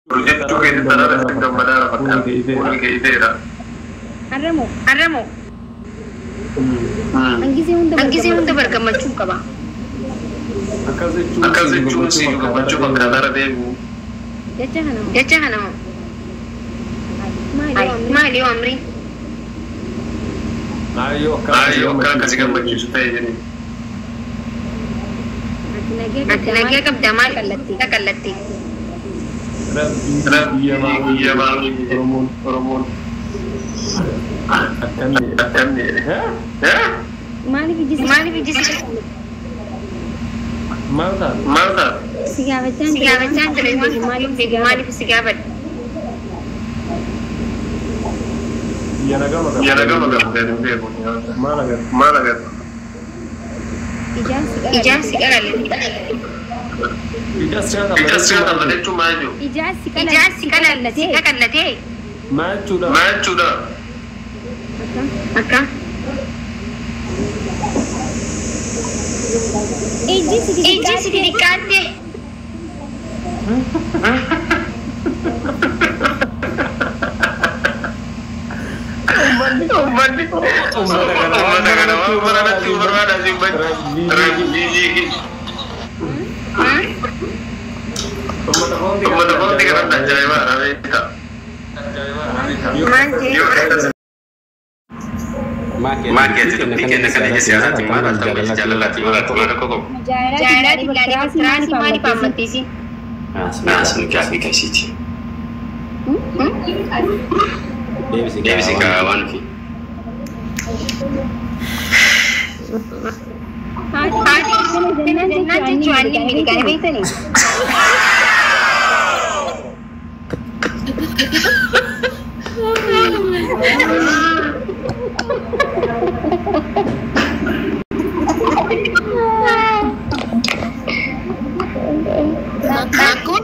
Progetto che sarà sempre un manera fatta che idea. Arramo. Anche se un per gammaciu kaba. A casa giunsi che gammaciu per andare a devo. Yacha hanamo. Mai amri. Ayo kan kasi gammaciu stai. Lagi kab damal kallati. Rabbi ya malu Romon. Akan ni. Mali biji. Malta. Sigawatan terus mali sigawat. Ya naga Malaga. Ijaz sikala letu majo. Ijaz sikala late. Machuda. Aka. Ijaz sikikate. Makii itu bikin negaranya siapa di mana jalan kok. Jalan di belakang mari pamati sih. Nah, semoga dikasih sih. Ibsishaa one fee. Nanti cuan ni kan begitu ni. Aku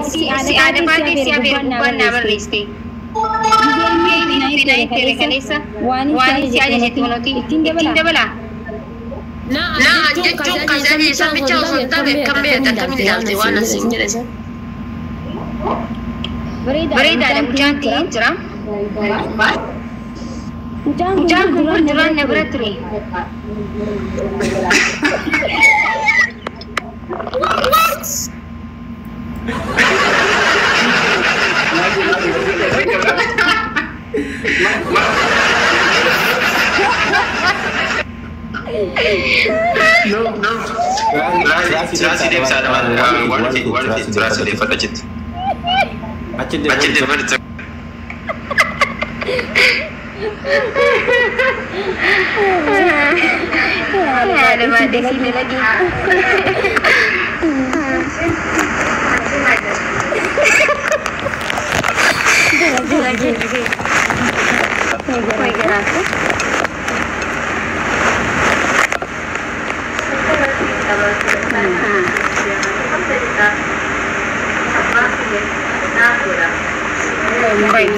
si ada pasti siapa yang bukan never risky. Ini telah kalisa. Wani si ada jatuh nanti. Tinggal bala. Nah, jatuh kaza ni sampai jauh sudah kami datang di dalam wana sini je. Berita ada mujanti ceram. Ujang kubur jalan neberatri. No. Terasi dia bisa ada one feet terasi dia pada cit. Acin dia pada cit. Ada di sini lagi. Lagi. Baik,